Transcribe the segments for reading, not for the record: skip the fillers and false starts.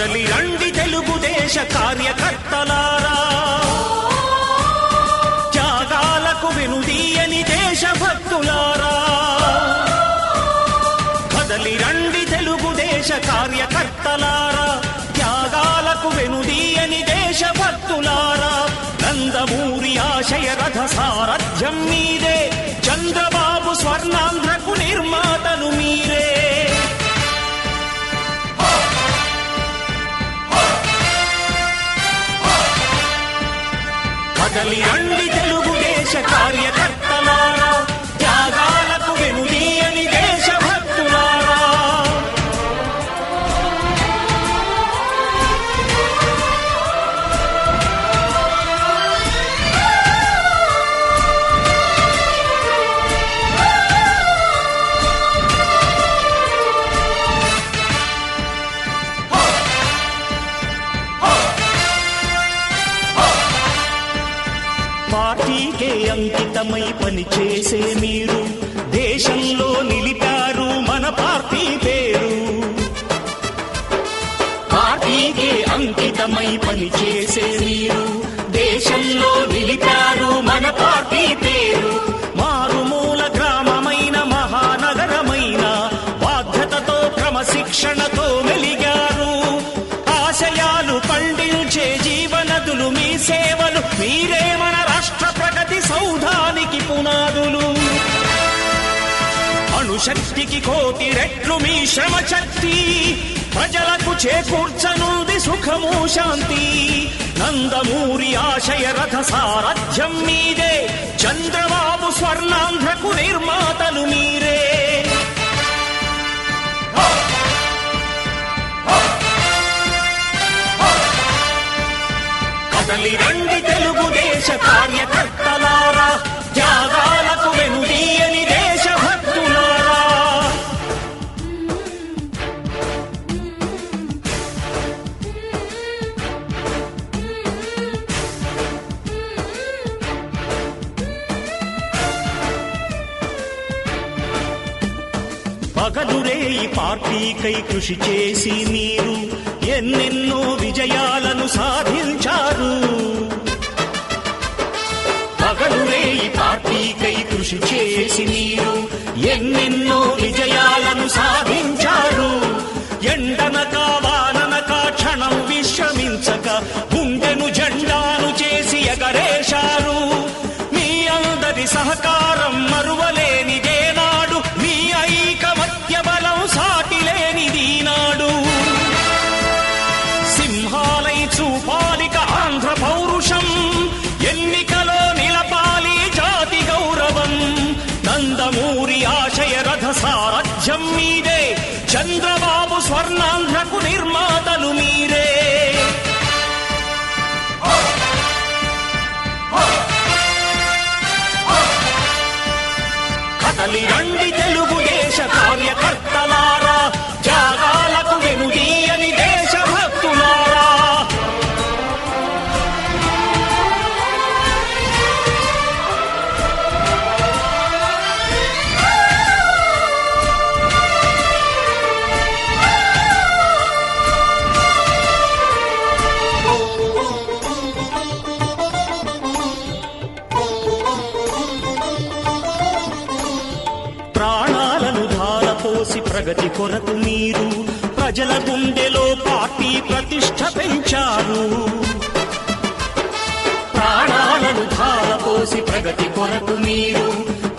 కదలి రండి తెలుగుదేశ కార్యకర్తలారా, త్యాగాలకు వెనుదీయని దేశభక్తులారా. కదలి రండి తెలుగుదేశ కార్యకర్తలారా, త్యాగాలకు వెనుదీయని దేశభక్తులారా. నందమూరి ఆశయ రథ సారథ్యం మీదే, చంద్రబాబు స్వర్ణాంధ్రకు నిర్మాతలు మీరే. కదలి రండి తెలుగుదేశ కార్యకర్తలారా, త్యాగాలకు వెనుదీయని దేశభక్తులారా. పార్టీకే అంకితమై పనిచేసే మీరు దేశంలో నిలిపారు మన పార్టీ పేరు. పార్టీకే అంకితమై పనిచేసే మీరు దేశంలో నిలిపారు మన పార్టీ పేరు. మారుమూల గ్రామమైన మహానగరమైన బాధ్యతతో క్రమశిక్షణతో మెలిగారు. ఆశయాలు పండించే జీవనదులు మీ సేవలు, మీరే మన రాష్ట్ర ప్రగతి సౌధానికి పునాదులు. అణుశక్తికి కోటి రెట్లు మీ శ్రమ శక్తి, ప్రజలకు చేకూర్చనుంది సుఖము శాంతి. నందమూరి ఆశయ రథ సారథ్యం మీదే, చంద్రబాబు స్వర్ణాంధ్రకు నిర్మాతలు మీరే. కదలి రండి తెలుగుదేశ కార్యకర్తలారా, త్యాగాలకు వెనుదీయని దేశభక్తులారా. పగలురేయి పార్టీకై కృషి చేసి మీరు ఎన్నెన్నో విజయాలను సాధించారు. పగలురేయి పార్టీకై కృషి చేసి మీరు ఎన్నెన్నో విజయాలను సాధించారు. ఎండనక వాననక క్షణం విశ్రమించక గుండెను జెండాను చేసి ఎగరేశారు. మీ అందరి సహకారం మరువలేనిదే నాడు, మీ ఐకమత్య బలం సాటిలేనిదీనాడు. సింహాలై చూపాలిక ఆంధ్ర పౌరుషం, ఎన్నికలో నిలపాలి జాతి గౌరవం. నందమూరి ఆశయ రథ సారథ్యం మీదే, చంద్రబాబు స్వర్ణాంధ్రకు నిర్మాతలు మీరే. కదలి రండి తెలుగుదేశ కార్యకర్తలారా, త్యాగాలకు వెనుదీయని దేశభక్తులారా. ప్రాణాలను ధారపోసి ప్రగతి కొరకు మీరు ప్రజల గుండెలో పార్టీ ప్రతిష్ఠ పెంచారు. ప్రాణాలను ధారపోసి ప్రగతి కొరకు మీరు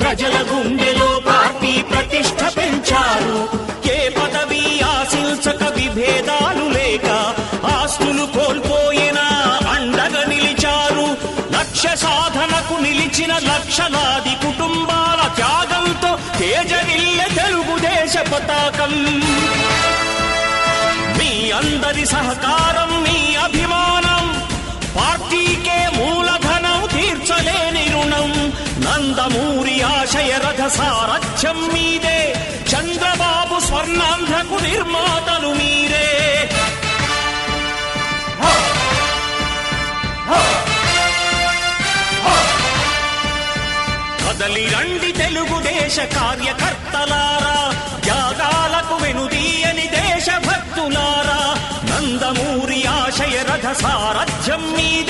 ప్రజల గుండెలో పార్టీ ప్రతిష్ఠ పెంచారు. ఏ పదవి ఆశించక విభేదాలు లేక ఆస్తులు కోల్పోయినా అండగా నిలిచారు. లక్ష్య సాధనకు నిలిచిన లక్షలాది కుటుంబాల త్యాగంతో తేజరిల్లె తెలుగుదేశ పతాకం. మీ అందరి సహకారం, మీ అభిమానం పార్టీకే మూలధనం, తీర్చలేని రుణం. నందమూరి ఆశయ రథ సారథ్యం మీదే, చంద్రబాబు స్వర్ణాంధ్రకు నిర్మాతలు మీరే. కదలి రండి తెలుగుదేశ కార్యకర్తలారా, త్యాగాలకు వెనుదీయని దేశభక్తులారా. నందమూరి సారథ్యం మీదే.